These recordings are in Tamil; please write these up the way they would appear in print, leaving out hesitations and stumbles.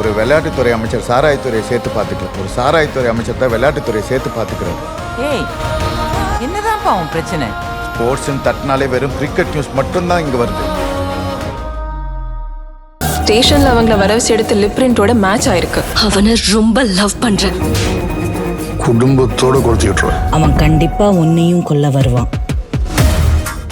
ஒரு விளையாட்டுத்துறை அமைச்சர் சாராயத்துறையை சேர்த்து பார்த்துக்கல. ஒரு சாராயத்துறை அமைச்சர் தான் விளையாட்டுத்துறையை சேர்த்து பார்த்துக்கிறாரு. ஏய், என்னதான்ப்பா உன் பிரச்சனை? ஸ்போர்ட்ஸ்ன்னு தட்டினாலே வெறும் கிரிக்கெட் நியூஸ் மட்டும்தான் இங்கே வருது. ஸ்டேஷன்ல அவங்கள வரவச்சு எடுத்து லிப் பிரிண்டோட மேட்ச் ஆயிருக்கு. அவனை ரொம்ப லவ் பண்றேன். குடும்பத்தோட கொடுத்துக்கிட்டுருவேன். அவன் கண்டிப்பா உன்னையும் கொல்ல வருவான்.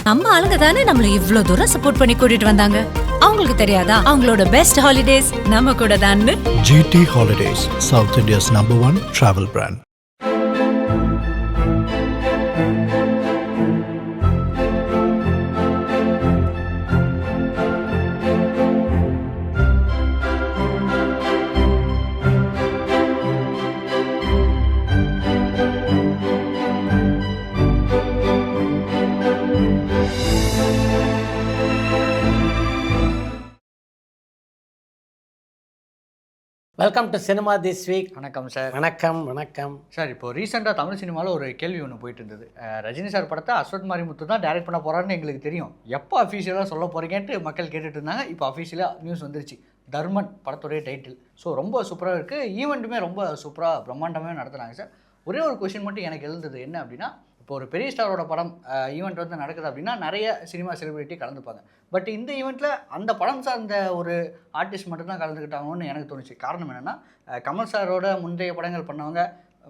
நம்ம ஆளுங்க தானே நம்மள இவ்ளோ தூரம் சப்போர்ட் பண்ணி கூட்டிட்டு வந்தாங்க. அவங்களுக்கு தெரியாதா அவங்களோட பெஸ்ட் ஹாலிடேஸ் நம்ம கூட தான்னு? GT Holidays, South India's #1 travel brand. Welcome to cinema this week. வணக்கம் சார். வணக்கம் வணக்கம் சார், இப்போ ரீசெண்டாக தமிழ் சினிமாவில் ஒரு கேள்வி ஒன்று போயிட்டு இருந்தது. ரஜினி சார் படத்தை அஸ்வத் மாரிமுத்து தான் டைரக்ட் பண்ண போகிறாருன்னு எங்களுக்கு தெரியும். எப்போ அஃபீஷியலாக சொல்ல போகிறீங்கன்ட்டு மக்கள் கேட்டுட்டு இருந்தாங்க. இப்போ அஃபீஷியலாக நியூஸ் வந்துருச்சு. தர்மன் படத்துடைய டைட்டில். ஸோ ரொம்ப சூப்பராக இருக்குது. ஈவெண்ட்டுமே ரொம்ப சூப்பராக பிரம்மாண்டமே நடத்துனாங்க சார். ஒரே ஒரு கொஷின் மட்டும் எனக்கு எழுந்தது என்ன அப்படின்னா, இப்போ ஒரு பெரிய ஸ்டாரோட படம் ஈவெண்ட் வந்து நடக்குது அப்படின்னா நிறைய சினிமா செலிபிரிட்டி கலந்துப்பாங்க. பட் இந்த ஈவெண்ட்டில் அந்த படம் சார்ந்த ஒரு ஆர்டிஸ்ட் மட்டும்தான் கலந்துக்கிட்டாங்கன்னு எனக்கு தோணுச்சு. காரணம் என்னென்னா, கமல் சாரோட முந்தைய படங்கள் பண்ணவங்க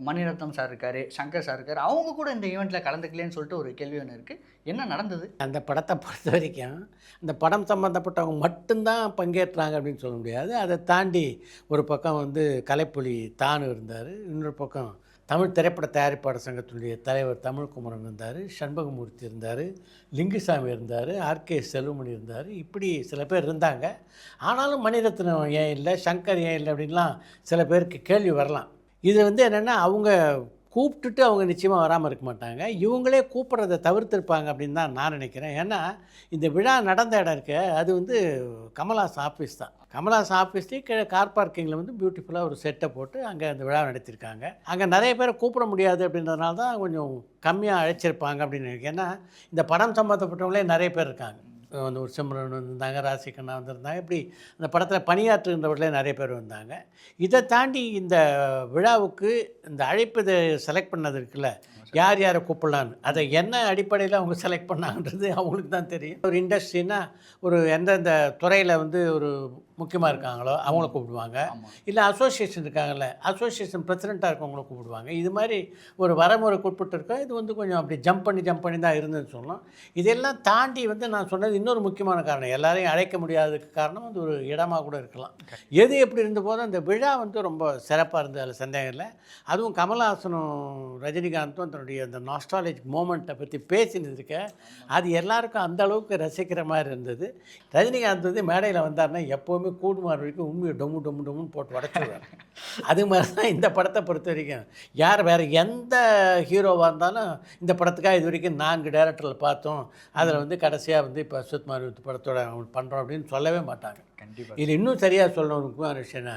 மணிரத்னம் சார் இருக்கார், சங்கர் சார் இருக்கார், அவங்க கூட இந்த ஈவெண்ட்டில் கலந்துக்கலேன்னு சொல்லிட்டு ஒரு கேள்வி ஒன்று இருக்குது. என்ன நடந்தது? அந்த படத்தை பொறுத்த வரைக்கும் அந்த படம் சம்மந்தப்பட்டவங்க மட்டும்தான் பங்கேற்றாங்க அப்படின்னு சொல்ல முடியாது. அதை தாண்டி ஒரு பக்கம் வந்து கலைப்புலி தானு இருந்தார், இன்னொரு பக்கம் தமிழ் திரைப்பட தயாரிப்பாளர் சங்கத்தினுடைய தலைவர் தமிழ்குமரன் இருந்தார், சண்பகமூர்த்தி இருந்தார், லிங்குசாமி இருந்தார், ஆர்கே செல்வமணி இருந்தார். இப்படி சில பேர் இருந்தாங்க. ஆனாலும் மணிரத்னம் ஏன் இல்லை, சங்கர் ஏன் இல்லை அப்படின்லாம் சில பேருக்கு கேள்வி வரலாம். இது வந்து என்னென்னா, அவங்க கூப்பிட்டுட்டு அவங்க நிச்சயமாக வராமல் இருக்க மாட்டாங்க. இவங்களே கூப்பிட்றதை தவிர்த்திருப்பாங்க அப்படின்னு தான் நான் நினைக்கிறேன். ஏன்னா இந்த விழா நடந்த இடம் இருக்க அது வந்து கமல்ஹாஸ் ஆஃபீஸ் தான். கமல்ஹாஸ் ஆஃபீஸ்லேயே கீழே கார் பார்க்கிங்கில் வந்து பியூட்டிஃபுல்லாக ஒரு செட்டை போட்டு அங்கே அந்த விழா நடத்தியிருக்காங்க. அங்கே நிறைய பேரை கூப்பிட முடியாது அப்படின்றதுனால தான் கொஞ்சம் கம்மியாக அழைச்சிருப்பாங்க அப்படின்னு நினைக்கிறேன். ஏன்னா இந்த படம் சம்மந்தப்பட்டவங்களே நிறைய பேர் இருக்காங்க. வந்து ஒரு சிம்ரன் வந்திருந்தாங்க, ராசிகண்ணா வந்திருந்தாங்க, இப்படி அந்த படத்தில் பணியாற்றுகின்றவர்களே நிறைய பேர் வந்தாங்க. இதை தாண்டி இந்த விழாவுக்கு இந்த அழைப்பதை செலக்ட் பண்ணது இருக்குல்ல, யார் யாரை கூப்பிடலான்னு, அதை என்ன அடிப்படையில் அவங்க செலக்ட் பண்ணாங்கன்றது அவங்களுக்கு தான் தெரியும். ஒரு இண்டஸ்ட்ரின்னா ஒரு எந்தெந்த துறையில் வந்து ஒரு முக்கியமாக இருக்காங்களோ அவங்கள கூப்பிடுவாங்க. இல்லை அசோசியேஷன் இருக்காங்கல்ல, அசோசியேஷன் பிரசிடெண்ட்டாக இருக்கவங்கள கூப்பிடுவாங்க. இது மாதிரி ஒரு வரமுறைக்கு உட்பட்டு இருக்கோம். இது வந்து கொஞ்சம் அப்படி ஜம்ப் பண்ணி தான் இருந்ததுன்னு சொல்லலாம். இதெல்லாம் தாண்டி வந்து நான் சொன்னது இன்னொரு முக்கியமான காரணம், எல்லாரையும் அழைக்க முடியாததுக்கு காரணம் வந்து ஒரு இடமாக கூட இருக்கலாம். எது எப்படி இருந்த போதும் அந்த விழா வந்து ரொம்ப சிறப்பாக இருந்தது, அதில் சந்தேகம் இல்லை. அதுவும் கமல்ஹாசனும் ரஜினிகாந்தும் தன்னுடைய அந்த நாஸ்டாலஜிக் மூமெண்ட்டை பற்றி பேசினதுக்க அது எல்லாருக்கும் அந்த அளவுக்கு ரசிக்கிற மாதிரி இருந்தது. ரஜினிகாந்த் வந்து மேடையில் வந்தார்னா எப்போவுமே கூடுமாறு வரைக்கும் உண்மையை டொம்முன்னு போட்டு உடச்சிடுவார். அது மாதிரி தான் இந்த படத்தை பொறுத்த வரைக்கும். யார் வேறு எந்த ஹீரோவாக இருந்தாலும் இந்த படத்துக்காக இது வரைக்கும் 4 டைரக்டரில் பார்த்தோம், அதில் வந்து கடைசியாக வந்து இப்போ அஸ்வத் மாரிமுத்து படத்தோட பண்ணுறோம் அப்படின்னு சொல்லவே மாட்டாங்க. இது இன்னும் சரியாக சொல்லணும். முக்கியமான விஷயம்னா,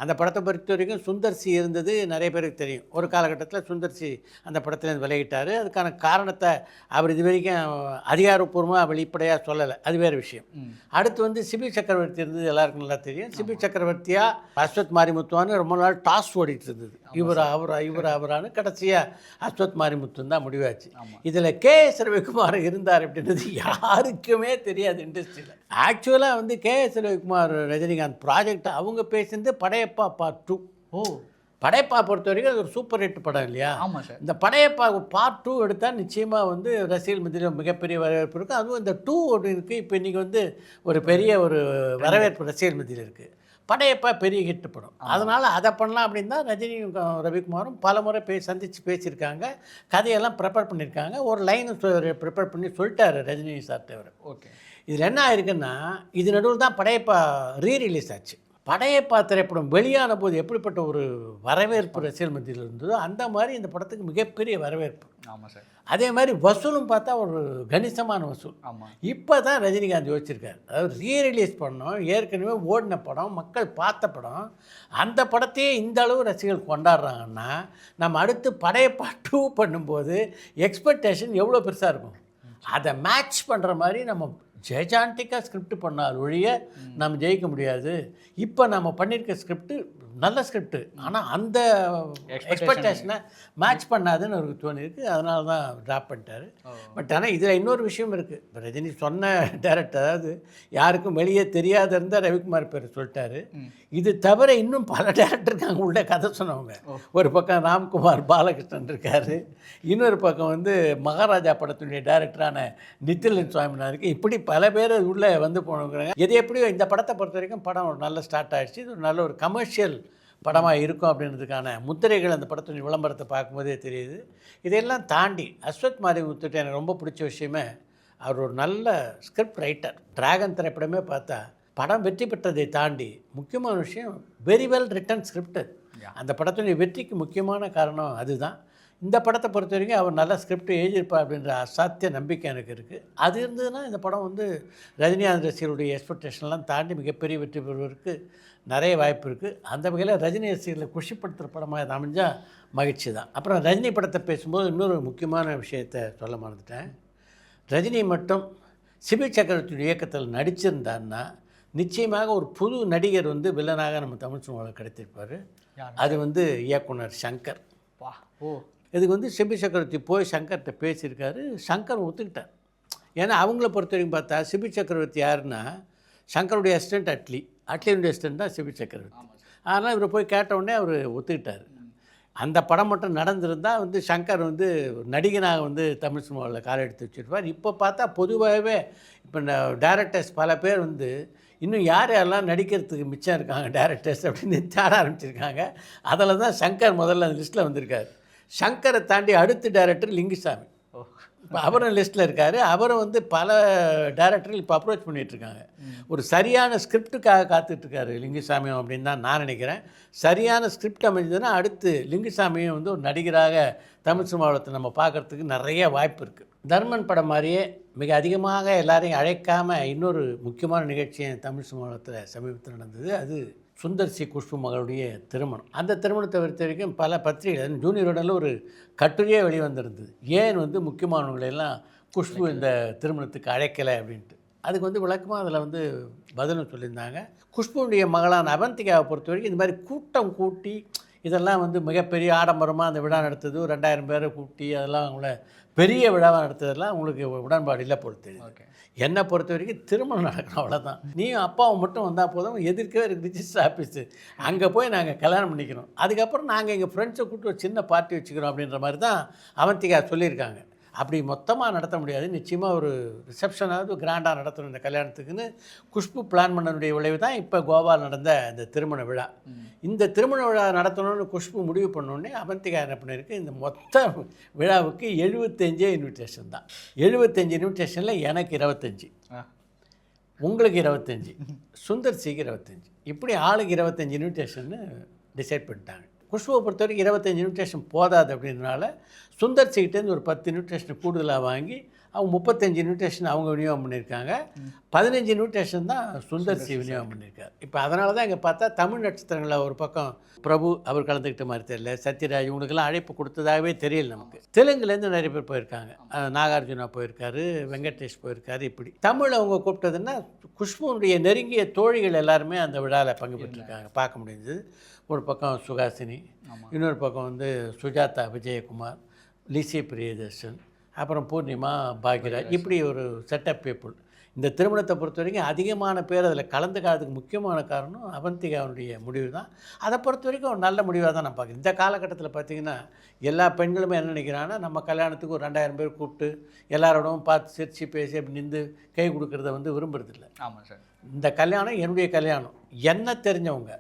அந்த படத்தை பொறுத்த வரைக்கும் சுந்தர்சி இருந்தது நிறைய பேருக்கு தெரியும். ஒரு காலகட்டத்தில் சுந்தர்சி அந்த படத்தில் விலகிட்டார். அதுக்கான காரணத்தை அவர் இது வரைக்கும் அதிகாரப்பூர்வமாக வெளிப்படையாக சொல்லலை, அது வேறு விஷயம். அடுத்து வந்து சிபி சக்கரவர்த்தி இருந்தது, எல்லாருக்கும் நல்லா தெரியும். சிபி சக்கரவர்த்தியாக அஸ்வத் மாரிமுத்துவான்னு ரொம்ப நாள் டாஸ் ஓடிட்டு இருந்தது. இவரானு கடைசியாக அஸ்வத் மாரிமுத்துன்னு தான் முடிவாச்சு. இதில் KS ரவிக்குமார் இருந்தார் அப்படின்றது யாருக்குமே தெரியாது இண்டஸ்ட்ரியில். ஆக்சுவலாக வந்து KS ரவிக்குமார் ரஜினிகாந்த் ப்ராஜெக்ட் அவங்க பேசினது படையப்பா பார்ட் 2. படையப்பா பொறுத்த வரைக்கும் அது ஒரு சூப்பர் ஹிட் படம் இல்லையா? ஆமாம் சார். இந்த படையப்பா பார்ட் 2 எடுத்தால் நிச்சயமாக வந்து ரசிகர்கள் மத்தியில் மிகப்பெரிய வரவேற்பு இருக்குது. அதுவும் இந்த 2 ஒன்று இருக்குது. இப்போ இன்றைக்கி வந்து ஒரு பெரிய ஒரு வரவேற்பு ரசிகர்கள் மத்தியில் இருக்குது. படையப்பா பெரிய ஹிட் படம், அதனால் அதை பண்ணலாம் அப்படின்னு தான் ரஜினியும் ரவிக்குமாரும் பல முறை சந்தித்து பேசியிருக்காங்க. கதையெல்லாம் ப்ரிப்பேர் பண்ணியிருக்காங்க. ஒரு லைன் ப்ரிப்பேர் பண்ணி சொல்லிட்டார் ரஜினி சார் தவிர. ஓகே, இதில் என்ன ஆயிருக்குன்னா, இது நடுவில் தான் படையப்பா ரீரிலீஸ் ஆச்சு. படையப்பா திரைப்படம் வெளியான போது எப்படிப்பட்ட ஒரு வரவேற்பு ரசிகர் மத்தியில் இருந்ததோ அந்த மாதிரி இந்த படத்துக்கு மிகப்பெரிய வரவேற்பு. ஆமாம் சார். அதே மாதிரி வசூலும் பார்த்தா ஒரு கணிசமான வசூல். ஆமாம். இப்போ தான் ரஜினிகாந்த் யோசிச்சிருக்காரு, அதாவது ரீரிலீஸ் பண்ணோம், ஏற்கனவே ஓடின படம், மக்கள் பார்த்த படம், அந்த படத்தையே இந்த அளவு ரசிகர்கள் கொண்டாடுறாங்கன்னா நம்ம அடுத்து படையப்பா 2 பண்ணும்போது எக்ஸ்பெக்டேஷன் எவ்வளோ பெருசாக இருக்கும். அதை மேட்ச் பண்ணுற மாதிரி நம்ம ஜெயஜாண்டிக்காக ஸ்கிரிப்ட் பண்ணால் ஒழிய நம்ம ஜெயிக்க முடியாது. இப்போ நம்ம பண்ணியிருக்க ஸ்கிரிப்ட் நல்ல ஸ்கிரிப்ட், ஆனால் அந்த எக்ஸ்பெக்டேஷனை மேட்ச் பண்ணாதுன்னு அவருக்கு தோணியிருக்கு. அதனால தான் ட்ராப் பண்ணிட்டாரு. பட் ஆனால் இதில் இன்னொரு விஷயம் இருக்குது. இப்போ ரஜினி சொன்ன டேரக்டர், அதாவது யாருக்கும் வெளியே தெரியாத இருந்தால் ரவிக்குமார் பேர் சொல்லிட்டாரு. இது தவிர இன்னும் பல டேரக்டர் இருக்காங்க உள்ள கதை சொன்னவங்க. ஒரு பக்கம் ராம்குமார் பாலகிருஷ்ணன் இருக்கார், இன்னொரு பக்கம் வந்து மகாராஜா படத்துடைய டேரக்டரான நித்திலன் சுவாமிநாதன் இருக்குது. இப்படி பல பேர் உள்ளே வந்து போனவங்கிறாங்க. எது எப்படியோ இந்த படத்தை பொறுத்த வரைக்கும் படம் ஒரு நல்ல ஸ்டார்ட் ஆகிடுச்சு. இது ஒரு நல்ல ஒரு கமர்ஷியல் படமாக இருக்கும் அப்படின்றதுக்கான முத்திரைகள் அந்த படத்தினுடைய விளம்பரத்தை பார்க்கும்போதே தெரியுது. இதையெல்லாம் தாண்டி அஸ்வத் மாரிமுத்துட்ட எனக்கு ரொம்ப பிடிச்ச விஷயமே, அவர் ஒரு நல்ல ஸ்கிரிப்ட் ரைட்டர். டிராகன் திரைப்படமே பார்த்தா படம் வெற்றி பெற்றதை தாண்டி முக்கியமான விஷயம் வெரி வெல் ரிட்டன் ஸ்கிரிப்ட். அந்த படத்தினுடைய வெற்றிக்கு முக்கியமான காரணம் அதுதான். இந்த படத்தை பொறுத்த வரைக்கும் அவர் நல்ல ஸ்கிரிப்ட் எழுதியிருப்பார் அப்படின்ற அசாத்திய நம்பிக்கை எனக்கு இருக்குது. அது இருந்ததுன்னா இந்த படம் வந்து ரஜினிகாந்த் ரசிகருடைய எக்ஸ்பெக்டேஷன்லாம் தாண்டி மிகப்பெரிய வெற்றி பெறுவதற்கு நிறைய வாய்ப்பு இருக்குது. அந்த வகையில் ரஜினி ரசிகர்களை குஷிப்படுத்துகிற படமாக இது அமைஞ்சால் மகிழ்ச்சி தான். அப்புறம் ரஜினி படத்தை பேசும்போது இன்னொரு முக்கியமான விஷயத்தை சொல்ல மறந்துட்டேன். ரஜினி மட்டும் சிபி சக்கரவர்த்தியுடைய இயக்கத்தில் நடிச்சிருந்தாருன்னா நிச்சயமாக ஒரு புது நடிகர் வந்து வில்லனாக நம்ம தமிழ் சினிமாவில் கிடைத்திருப்பார். அது வந்து இயக்குனர் சங்கர். இதுக்கு வந்து சிபி சக்கரவர்த்தி போய் சங்கர்கிட்ட பேசியிருக்காரு. சங்கர் ஒத்துக்கிட்டார். ஏன்னா அவங்கள பொறுத்த வரைக்கும் பார்த்தா சிபி சக்கரவர்த்தி யாருன்னா சங்கருடைய அசிஸ்டன்ட் அட்லியுடைய அசிஸ்டன்ட் தான் சிபி சக்கரவர்த்தி. அதனால் இவரை போய் கேட்டவுடனே அவர் ஒத்துக்கிட்டார். அந்த படம் மட்டும் நடந்திருந்தால் வந்து சங்கர் வந்து நடிகனாக வந்து தமிழ் சினிமாவில் காலை எடுத்து வச்சுருப்பார். இப்போ பார்த்தா பொதுவாகவே இப்போ டேரக்டர்ஸ் பல பேர் வந்து இன்னும் யார் யாரெல்லாம் நடிக்கிறதுக்கு மிச்சம் இருக்காங்க டேரக்டர்ஸ் அப்படின்னு தேட ஆரம்பிச்சிருக்காங்க. அதில் தான் சங்கர் முதல்ல அந்த லிஸ்ட்டில் வந்திருக்காரு. சங்கரை தாண்டி அடுத்த டேரக்டர் லிங்குசாமி, இப்போ அவரும் லிஸ்ட்டில் இருக்கார். அவரும் வந்து பல டேரக்டர்கள் இப்போ அப்ரோச் பண்ணிகிட்ருக்காங்க. ஒரு சரியான ஸ்கிரிப்டுக்காக காத்துட்ருக்காரு லிங்குசாமியும் அப்படின்னு தான் நான் நினைக்கிறேன். சரியான ஸ்கிரிப்ட் அமைஞ்சதுன்னா அடுத்து லிங்குசாமியும் வந்து ஒரு நடிகராக தமிழ் சினிமாவளத்தை நம்ம பார்க்குறதுக்கு நிறைய வாய்ப்பு இருக்குது. தர்மன் படம் மாதிரியே மிக அதிகமாக எல்லாரையும் அழைக்காமல் இன்னொரு முக்கியமான நிகழ்ச்சி தமிழ் சினிமாவளத்தில் சமீபத்தில் நடந்தது. அது சுந்தர் சி குஷ்பு மகளுடைய திருமணம். அந்த திருமணத்தை பொறுத்த வரைக்கும் பல பத்திரிகைகள் ஜூனியர் உடனில் ஒரு கட்டுரையே வெளிவந்திருந்தது. ஏன் வந்து முக்கியமானவங்களெல்லாம் குஷ்பு இந்த திருமணத்துக்கு அழைக்கலை அப்படின்ட்டு. அதுக்கு வந்து விளக்கமாக அதில் வந்து பதிலும் சொல்லியிருந்தாங்க. குஷ்புடைய மகளான அவந்திகாவை பொறுத்த வரைக்கும் இந்த மாதிரி கூட்டம் கூட்டி இதெல்லாம் வந்து மிகப்பெரிய ஆடம்பரமாக அந்த விழா நடத்துது, 2000 பேரை கூட்டி அதெல்லாம் அவங்கள பெரிய விழாவாக நடத்துறதெல்லாம் உங்களுக்கு உடன்பாடு இல்லை பொறுத்து. என்னை பொறுத்த வரைக்கும் திருமணம் நடக்கணும், அவ்வளோதான். நீயும் அப்பாவும் மட்டும் வந்தால் போதும், எதிர்க்கவே ரிஜிஸ்டர் ஆஃபீஸு அங்கே போய் நாங்கள் கல்யாணம் பண்ணிக்கிறோம், அதுக்கப்புறம் நாங்கள் எங்கள் ஃப்ரெண்ட்ஸை கூப்பிட்டு ஒரு சின்ன பார்ட்டி வச்சுக்கிறோம் அப்படின்ற மாதிரி தான் அவந்திகா சொல்லியிருக்காங்க. அப்படி மொத்தமாக நடத்த முடியாது. நிச்சயமாக ஒரு ரிசப்ஷனாவது கிராண்டாக நடத்தணும் இந்த கல்யாணத்துக்குன்னு குஷ்பு பிளான் பண்ணனுடைய விளைவு தான் இப்போ கோவாவில் நடந்த இந்த திருமண விழா. இந்த திருமண விழா நடத்தணும்னு குஷ்பு முடிவு பண்ணோடனே அவந்திகா என்ன பண்ணியிருக்கு, இந்த மொத்த விழாவுக்கு 75 இன்விடேஷன் தான். 75 இன்விடேஷனில் எனக்கு 25, உங்களுக்கு 25, சுந்தர் சிக்கு 25, இப்படி ஆளுக்கு 25 இன்விடேஷன்னு டிசைட் பண்ணிட்டாங்க. குஷ்புவை பொறுத்த வரைக்கும் 25 இன்விடேஷன் போதாது அப்படின்றனால சுந்தர் சிகிட்டேருந்து ஒரு 10 இன்விடேஷன் கூடுதலாக வாங்கி அவங்க 35 இன்விடேஷன் அவங்க விநியோகம் பண்ணியிருக்காங்க. 15 இன்விடேஷன் தான் சுந்தர் சி விநியோகம் பண்ணியிருக்காரு. இப்போ அதனால தான் இங்கே பார்த்தா தமிழ் நட்சத்திரங்களில் ஒரு பக்கம் பிரபு அவர் கலந்துக்கிட்ட மாதிரி தெரியல, சத்யராஜ் இவங்களுக்கெல்லாம் அழைப்பு கொடுத்ததாகவே தெரியல நமக்கு. தெலுங்குலேருந்து நிறைய பேர் போயிருக்காங்க, நாகார்ஜுனா போயிருக்காரு, வெங்கடேஷ் போயிருக்காரு. இப்படி தமிழ் அவங்க கூப்பிட்டதுன்னா குஷ்புனுடைய நெருங்கிய தோழிகள் எல்லாருமே அந்த விழாவில் பங்கு பெற்றிருக்காங்க, பார்க்க முடிஞ்சது. ஒரு பக்கம் சுகாசினி, இன்னொரு பக்கம் வந்து சுஜாதா விஜயகுமார், லிசி பிரியதர்ஷன், அப்புறம் பூர்ணிமா பாக்யராஜ், இப்படி ஒரு செட்டப் பீப்புள். இந்த திருமணத்தை பொறுத்த வரைக்கும் அதிகமான பேர் அதில் கலந்துக்காததுக்கு முக்கியமான காரணம் அவந்திகாவுடைய முடிவு தான். அதை பொறுத்த வரைக்கும் ஒரு நல்ல முடிவாக தான் நான் பார்க்குறேன். இந்த காலகட்டத்தில் பார்த்திங்கன்னா எல்லா பெண்களுமே என்ன நினைக்கிறாங்கன்னா, நம்ம கல்யாணத்துக்கு ஒரு 2000 பேர் கூப்பிட்டு எல்லாரோடவும் பார்த்து சிரித்து பேசி அப்படி நின்று கை கொடுக்குறத வந்து விரும்புறதில்லை. ஆமாம் சார், இந்த கல்யாணம் என்னுடைய கல்யாணம், என்ன தெரிஞ்சவங்க,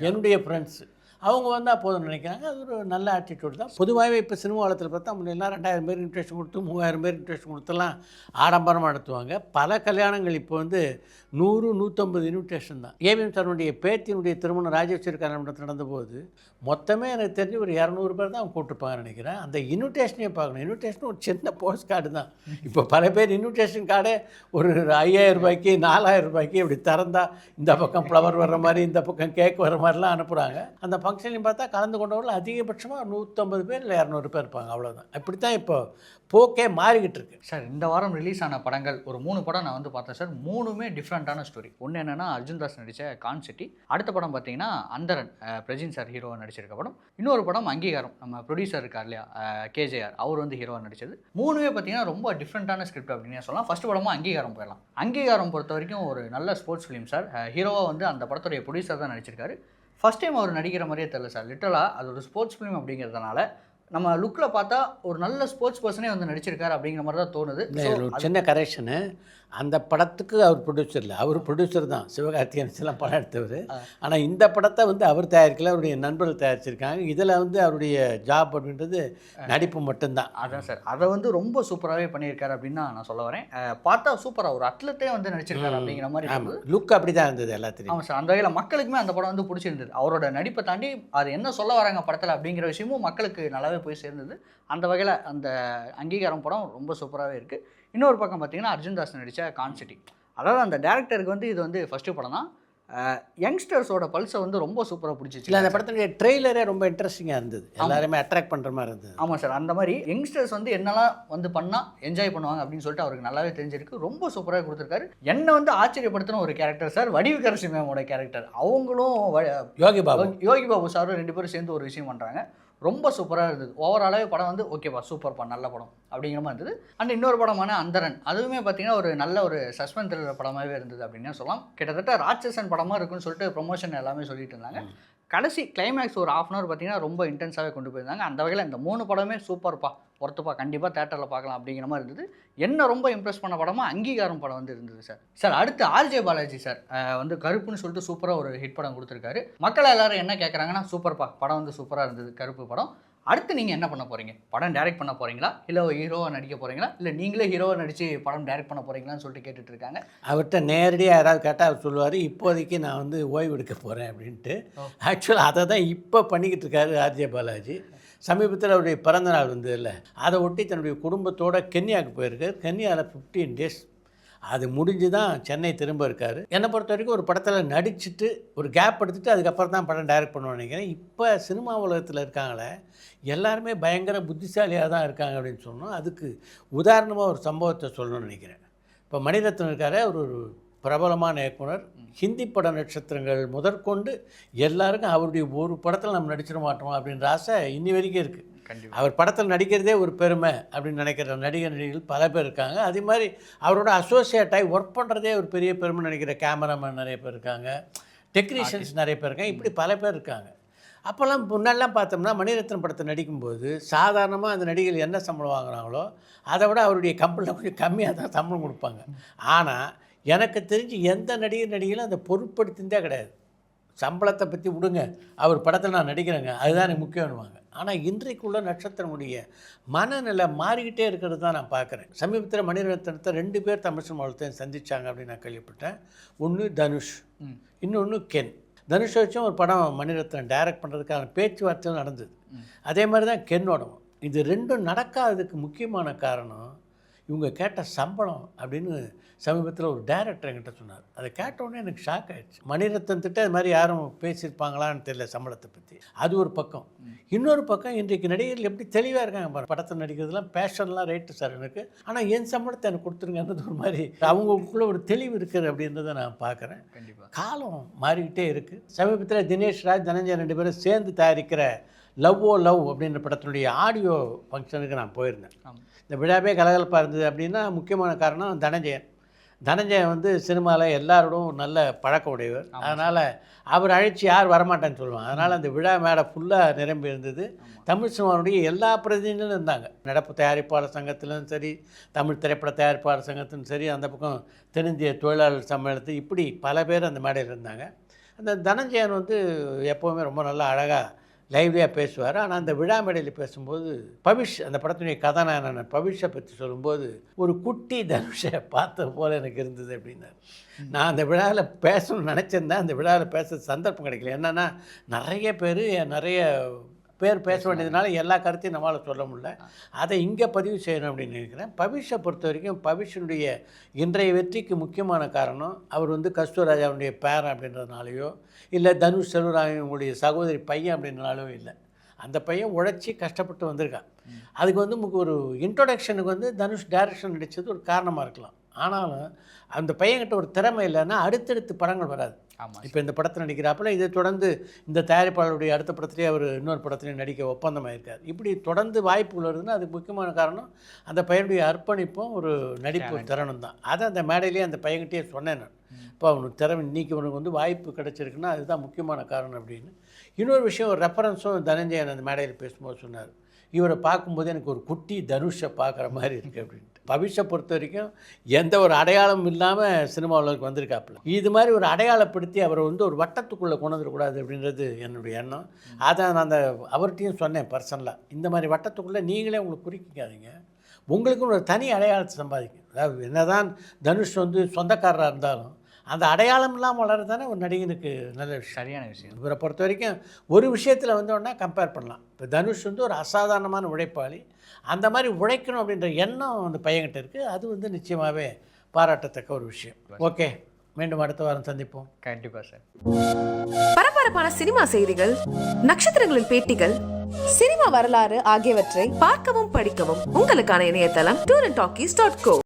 என்னுடைய ஃப்ரெண்ட்ஸு, அவங்க வந்தால் போதும்னு நினைக்கிறாங்க. அது ஒரு நல்ல ஆட்டிடியூட் தான். பொதுவாகவே இப்போ சினிமா காலத்தில் பார்த்தா முன்னெல்லாம் 2000 பேர் இன்விடேஷன் கொடுத்து 3000 பேர் இன்விடேஷன் கொடுத்துலாம் ஆடம்பரமாக நடத்துவாங்க. பல கல்யாணங்கள் இப்போ வந்து 100-150 இன்விடேஷன் தான். ஏவிஎம் சாருடைய பேத்தியினுடைய திருமணம் ராஜேஸ்வரி கல்யாணத்தில் நடந்தபோது மொத்தமே எனக்கு தெரிஞ்சு ஒரு 200 பேர் தான் அவங்க கூப்பிட்டுருப்பாங்கன்னு நினைக்கிறேன். அந்த இன்விடேஷனே பார்க்கணும். இன்விடேஷன் ஒரு சின்ன போஸ்ட் கார்டு தான். இப்போ பல பேர் இன்விடேஷன் கார்டே ஒரு 5000 ரூபாய்க்கு 4000 ரூபாய்க்கு இப்படி திறந்தா இந்த பக்கம் ஃப்ளவர் வர்ற மாதிரி இந்த பக்கம் கேக் வர மாதிரிலாம் அனுப்புகிறாங்க. அந்த ஃபங்க்ஷனையும் பார்த்தா கலந்து கொண்டவர்கள் அதிகபட்சமாக 150 பேர் இல்லை 200 பேர் இருப்பாங்க, அவ்வளோதான். இப்படி தான் இப்போ போக்கே மாறிக்கிட்டு இருக்கு. சார் இந்த வாரம் ரிலீஸ் ஆன படங்கள் ஒரு 3 படம் நான் வந்து பார்த்தேன் சார். 3மே டிஃப்ரெண்ட்டான ஸ்டோரி. ஒன்று என்னென்னா அர்ஜுன் தாஸ் நடித்த கான் சிட்டி, அடுத்த படம் பார்த்தீங்கன்னா அந்தரன் பிரஜின் சார் ஹீரோவாக நடிச்சிருக்க படம், இன்னொரு படம் அங்கீகாரம் நம்ம ப்ரொடியூசர் இருக்கார் இல்லையா கேஜேஆர், அவர் வந்து ஹீரோவாக நடித்தது. 3மே பார்த்தீங்கன்னா ரொம்ப டிஃப்ரெண்ட்டான ஸ்கிரிப்ட் அப்படின்னு சொல்லலாம். ஃபஸ்ட் படமாக அங்கீகாரம் போயிடலாம். அங்கீகாரம் பொறுத்த வரைக்கும் ஒரு நல்ல ஸ்போர்ட்ஸ் ஃபிலிம் சார். ஹீரோவாக வந்து அந்த படத்துடைய ப்ரொடியூசர் தான் நடிச்சிருக்காரு. ஃபஸ்ட் டைம் அவர் நடிக்கிற மாதிரியே தெரியல சார். லிட்டரலாக அது ஒரு ஸ்போர்ட்ஸ் ஃபிலிம் அப்படிங்கிறதுனால நம்ம லுக்கில் பார்த்தா ஒரு நல்ல ஸ்போர்ட்ஸ் பர்சனே வந்து நடிச்சிருக்காரு அப்படிங்கிற மாதிரி தான் தோணுது. ஒரு சின்ன கரெக்ஷனு, அந்த படத்துக்கு அவர் ப்ரொடியூசர் இல்லை, அவர் ப்ரொடியூசர் தான். சிவகார்த்திகேயன் படம் எடுத்தவர். ஆனால் இந்த படத்தை வந்து அவர் தயாரிக்கல, அவருடைய நண்பர்கள் தயாரிச்சிருக்காங்க. இதில் வந்து அவருடைய ஜாப் அப்படின்றது நடிப்பு மட்டும்தான். அதான் சார், அதை வந்து ரொம்ப சூப்பராகவே பண்ணியிருக்காரு அப்படின்னு நான் சொல்ல வரேன். பார்த்தா சூப்பராக ஒரு அட்லட்டே வந்து நடிச்சிருக்காரு அப்படிங்கிற மாதிரி லுக் அப்படி தான் இருந்தது எல்லாத்தையும். ஆமாம் சார், அந்த வகையில் மக்களுக்குமே அந்த படம் வந்து பிடிச்சிருந்தது. அவரோட நடிப்பை தாண்டி அது என்ன சொல்ல வராங்க படத்தில் அப்படிங்கிற விஷயமும் மக்களுக்கு நல்லாவே போய் சேர்ந்தது. அந்த வகையில் அந்த அங்கீகாரம் படம் ரொம்ப சூப்பராகவே இருக்குது. இன்னொரு பக்கம் பார்த்தீங்கன்னா அர்ஜுன் தாஸ் நடித்த கான் சிட்டி, அதாவது அந்த டேரக்டருக்கு வந்து இது வந்து ஃபஸ்ட்டு படம் தான். யங்ஸ்டர்ஸோட பல்ஸை வந்து ரொம்ப சூப்பராக பிடிச்சிச்சு. இல்லை, அந்த படத்துடைய ட்ரெய்லரே ரொம்ப இன்ட்ரெஸ்டிங்காக இருந்தது, எல்லாருமே அட்ராக்ட் பண்ணுற மாதிரி இருந்தது. ஆமாம் சார், அந்த மாதிரி யங்ஸ்டர்ஸ் வந்து என்னெல்லாம் வந்து பண்ணால் என்ஜாய் பண்ணுவாங்க அப்படின்னு சொல்லிட்டு அவருக்கு நல்லாவே தெரிஞ்சிருக்கு. ரொம்ப சூப்பராக கொடுத்துருக்காரு. என்னை வந்து ஆச்சரியப்படுத்தின ஒரு கேரக்டர் சார் வடிவுக்கரசி மேமோட கேரக்டர். அவங்களும் யோகி பாபு சாரும் 2 பேரும் சேர்ந்து ஒரு விஷயம் பண்ணுறாங்க. ரொம்ப சூப்பராக இருந்தது. ஓவராலாகவே படம் வந்து ஓகேப்பா சூப்பர்ப்பா நல்ல படம் அப்படிங்கிற மாதிரி இருந்தது. அண்ட் இன்னொரு படமான அந்தரன், அதுவுமே பார்த்தீங்கன்னா ஒரு நல்ல ஒரு சஸ்பென்ஸ் த்ரில்லர் படமாகவே இருந்தது அப்படின்னு சொல்லலாம். கிட்டத்தட்ட ராட்சசன் படமாக இருக்குன்னு சொல்லிட்டு ப்ரொமோஷன் எல்லாமே சொல்லிட்டு இருந்தாங்க. கடைசி கிளைமேக்ஸ் ஒரு 1/2 hour பார்த்தீங்கன்னா ரொம்ப இன்டென்ஸாகவே கொண்டு போயிருந்தாங்க. அந்த வகையில் இந்த 3 படமே சூப்பர்ப்பா, ஒருத்தப்பா, கண்டிப்பாக தேட்டரில் பார்க்கலாம் அப்படிங்கிற மாதிரி இருந்தது. என்ன ரொம்ப இம்ப்ரெஸ் பண்ண படமாக அங்கீகாரம் படம் வந்து இருந்தது சார். சார் அடுத்து ஆர்ஜே பாலாஜி சார் வந்து கருப்புன்னு சொல்லிட்டு சூப்பராக ஒரு ஹிட் படம் கொடுத்துருக்காரு. மக்கள் எல்லாரும் என்ன கேட்குறாங்கன்னா சூப்பர்ப்பா படம் வந்து சூப்பராக இருந்தது கருப்பு படம். அடுத்து நீங்கள் என்ன பண்ண போகிறீங்க? படம் டைரக்ட் பண்ண போகிறீங்களா, இல்லை ஹீரோவாக நடிக்க போகிறீங்களா, இல்லை நீங்களே ஹீரோவாக நடித்து படம் டைரக்ட் பண்ண போகிறீங்களான்னு சொல்லிட்டு கேட்டுட்டு இருக்காங்க. அவர்கிட்ட நேரடியாக யாராவது கேட்டால் அவர் சொல்லுவார் இப்போதைக்கு நான் வந்து ஓய்வு எடுக்க போகிறேன் அப்படின்ட்டு. ஆக்சுவலாக அதை தான் இப்போ பண்ணிக்கிட்டு இருக்காரு ஆர்ஜே பாலாஜி. சமீபத்தில் அவருடைய பிறந்தநாள் வந்து இல்லை, அதை ஒட்டி தன்னுடைய குடும்பத்தோடு கென்யாவுக்கு போயிருக்கார். கென்யாவில் 15 days அது முடிஞ்சு தான் சென்னை திரும்ப இருக்கார். என்னை பொறுத்த வரைக்கும் ஒரு படத்தில் நடிச்சுட்டு ஒரு கேப் எடுத்துகிட்டு அதுக்கப்புறம் தான் படம் டைரக்ட் பண்ணுவேன்னு நினைக்கிறேன். இப்போ சினிமா உலகத்தில் இருக்காங்களே எல்லாருமே பயங்கர புத்திசாலியாக தான் இருக்காங்க அப்படின்னு சொன்னோம். அதுக்கு உதாரணமாக ஒரு சம்பவத்தை சொல்லணும்னு நினைக்கிறேன். இப்போ மணிரத்னம் இருக்கார், ஒரு பிரபலமான இயக்குனர். ஹிந்தி பட நட்சத்திரங்கள் முதற்கொண்டு எல்லாருக்கும் அவருடைய ஒரு படத்தில் நம்ம நடிச்சிட மாட்டோம் அப்படின்ற ஆசை இன்னி வரைக்கும் இருக்குது. அவர் படத்தில் நடிக்கிறதே ஒரு பெருமை அப்படின்னு நினைக்கிற நடிகர்கள் பல பேர் இருக்காங்க. அதே மாதிரி அவரோட அசோசியேட் ஆகி ஒர்க் பண்ணுறதே ஒரு பெரிய பெருமை நினைக்கிற கேமராமேன் நிறைய பேர் இருக்காங்க, டெக்னீஷியன்ஸ் நிறைய பேர் இருக்காங்க, இப்படி பல பேர் இருக்காங்க. அப்போல்லாம் முன்னாடிலாம் பார்த்தோம்னா மணிரத்னம் படத்தை நடிக்கும்போது சாதாரணமாக அந்த நடிகர்கள் என்ன சம்பளம் வாங்குறாங்களோ அதை விட அவருடைய கம்பெனியில் கொஞ்சம் கம்மியாக தான் சம்பளம் கொடுப்பாங்க. ஆனால் எனக்கு தெரிஞ்சு எந்த நடிகர்களும் அதை பொருட்படுத்தினதே கிடையாது. சம்பளத்தை பற்றி விடுங்க, அவர் படத்தில் நான் நடிக்கிறேங்க, அதுதான் எனக்கு முக்கியம்னுவாங்க. ஆனால் இன்றைக்குள்ள நட்சத்திரமுடைய மனநிலை மாறிக்கிட்டே இருக்கிறது தான் நான் பார்க்குறேன். சமீபத்தில் மணிரத்னத்தை 2 பேர் தமிழ் சினிமாவில் சந்தித்தாங்க அப்படின்னு நான் கேள்விப்பட்டேன். ஒன்று தனுஷ், இன்னொன்று கென். தனுஷை வச்சும் ஒரு படம் மணிரத்னம் டைரக்ட் பண்ணுறதுக்கான பேச்சுவார்த்தையும் நடந்தது. அதே மாதிரி தான் கென்னோடும். இது 2ம் நடக்காததுக்கு முக்கியமான காரணம் இவங்க கேட்ட சம்பளம் அப்படின்னு சமீபத்தில் ஒரு டைரக்டர் என்கிட்ட சொன்னார். அதை கேட்டோடனே எனக்கு ஷாக் ஆகிடுச்சு. மணிரத்னத்திட்ட அது மாதிரி யாரும் பேசியிருப்பாங்களான்னு தெரியல சம்பளத்தை பற்றி. அது ஒரு பக்கம். இன்னொரு பக்கம் இன்றைக்கு நடிகர்கள் எப்படி தெளிவாக இருக்காங்க, படத்தில் நடிக்கிறதுலாம் பேஷன்லாம் ரேட்டு சார் எனக்கு, ஆனால் என் சம்பளத்தை எனக்கு கொடுத்துருங்கன்றது ஒரு மாதிரி அவங்களுக்குள்ளே ஒரு தெளிவு இருக்குது அப்படின்றத நான் பார்க்குறேன். கண்டிப்பாக காலம் மாறிக்கிட்டே இருக்குது. சமீபத்தில் தினேஷ் ராஜ், தனஞ்சய் 2 பேரும் சேர்ந்து தயாரிக்கிற லவ் ஓ லவ் அப்படின்ற படத்தினுடைய ஆடியோ ஃபங்க்ஷனுக்கு நான் போயிருந்தேன். இந்த விழாவே கலகலப்பாக இருந்தது அப்படின்னா முக்கியமான காரணம் தனஞ்சயன் வந்து சினிமாவில் எல்லாரோடும் நல்ல பழக்க உடையவர். அதனால் அவர் அழைச்சி யார் வரமாட்டேன்னு சொல்லுவாங்க. அதனால் அந்த விழா மேடை ஃபுல்லாக நிரம்பி இருந்தது. தமிழ் சினிமாவுடைய எல்லா பிரதிநிதிகளும் இருந்தாங்க. நடப்பு தயாரிப்பாளர் சங்கத்திலும் சரி, தமிழ் திரைப்பட தயாரிப்பாளர் சங்கத்திலும் சரி, அந்த பக்கம் தென்னிந்திய தொழிலாளர் சம்மேளனத்தில், இப்படி பல பேர் அந்த மேடையில் இருந்தாங்க. அந்த தனஞ்சயன் வந்து எப்போவுமே ரொம்ப நல்லா அழகாக லைவ்லியாக பேசுவார். ஆனால் அந்த விழா மேடையில் பேசும்போது பவிஷ், அந்த படத்தினுடைய கதாநாயகன் பவிஷை பற்றி சொல்லும்போது ஒரு குட்டி தனுஷை பார்த்த போல் எனக்கு இருந்தது அப்படின்னாரு. நான் அந்த விழாவில் பேசணும்னு நினச்சிருந்தேன், அந்த விழாவில் பேச சந்தர்ப்பம் கிடைக்கல. என்னென்னா நிறைய பேர் பேச வேண்டியதுனால எல்லா கருத்தையும் நம்மளால் சொல்ல முடியல. அதை இங்கே பதிவு செய்யணும் அப்படின்னு நினைக்கிறேன். பவிஷை பொறுத்த வரைக்கும் பவிஷனுடைய இன்றைய வெற்றிக்கு முக்கியமான காரணம் அவர் வந்து கஸ்தூராஜாவுடைய பேரன் அப்படின்றதுனாலையோ இல்லை தனுஷ் செல்வராயனுடைய சகோதரி பையன் அப்படின்றனாலையோ இல்லை. அந்த பையன் உழைச்சி கஷ்டப்பட்டு வந்திருக்கான். அதுக்கு வந்து ஒரு இன்ட்ரொடக்ஷனுக்கு வந்து தனுஷ் டைரக்ஷன் நடித்தது ஒரு காரணமாக இருக்கலாம். ஆனாலும் அந்த பையன்கிட்ட ஒரு திறமை இல்லைன்னா அடுத்தடுத்து படங்கள் வராது. இப்போ இந்த படத்தில் நடிக்கிறாப்புல இதை தொடர்ந்து இந்த தயாரிப்பாளருடைய அடுத்த படத்துலேயே அவர் இன்னொரு படத்துலேயும் நடிக்க ஒப்பந்தமாயிருக்கார். இப்படி தொடர்ந்து வாய்ப்புகள் வருதுன்னா அதுக்கு முக்கியமான காரணம் அந்த பையனுடைய அர்ப்பணிப்பும் ஒரு நடிப்பு திறனும் தான். அதை அந்த மேடையிலேயே அந்த பையன்கிட்டே சொன்னேன் நான். இப்போ அவனுக்கு திறமை இன்றைக்கி அவனுக்கு வந்து வாய்ப்பு கிடச்சிருக்குன்னா அதுதான் முக்கியமான காரணம் அப்படின்னு. இன்னொரு விஷயம், ஒரு ரெஃபரன்ஸும் தனஞ்சயன் அந்த மேடையில் பேசும்போது சொன்னார், இவரை பார்க்கும்போது எனக்கு ஒரு குட்டி தனுஷை பார்க்குற மாதிரி இருக்குது அப்படின்ட்டு. பவிஷை பொறுத்த வரைக்கும் எந்த ஒரு அடையாளமும் இல்லாமல் சினிமாவுக்கு வந்திருக்காப்புல. இது மாதிரி ஒரு அடையாளப்படுத்தி அவரை வந்து ஒரு வட்டத்துக்குள்ளே கொண்டு வந்துடக்கூடாது அப்படின்றது என்னுடைய எண்ணம். அதை நான் அந்த அவர்கிட்டையும் சொன்னேன் பர்சனலாக, இந்த மாதிரி வட்டத்துக்குள்ளே நீங்களே உங்களுக்கு குறிக்காதீங்க, உங்களுக்குன்னு ஒரு தனி அடையாளத்தை சம்பாதிக்கும். அதாவது என்னதான் தனுஷ் வந்து சொந்தக்காரராக இருந்தாலும் அந்த அடையாளம் இல்லாமல் வளர்றது தானே ஒரு நடிகனுக்கு நல்ல விஷயம், சரியான விஷயம். இவரை பொறுத்த வரைக்கும் ஒரு விஷயத்தில் வந்தோடனே கம்பேர் பண்ணலாம். இப்போ தனுஷ் வந்து ஒரு அசாதாரணமான உழைப்பாளி, அந்த மாதிரி உழைக்கணும் அப்படின்ற எண்ணம் அந்த பையன்கிட்ட இருக்குது. அது வந்து நிச்சயமாகவே பாராட்டத்தக்க ஒரு விஷயம். ஓகே, மீண்டும் அடுத்த வாரம் சந்திப்போம். கண்டிப்பாக சார். பரபரப்பான சினிமா செய்திகள், நட்சத்திரங்களின் பேட்டிகள், சினிமா வரலாறு ஆகியவற்றை பார்க்கவும் படிக்கவும் உங்களுக்கான இணையதளம் tourantalkies.co.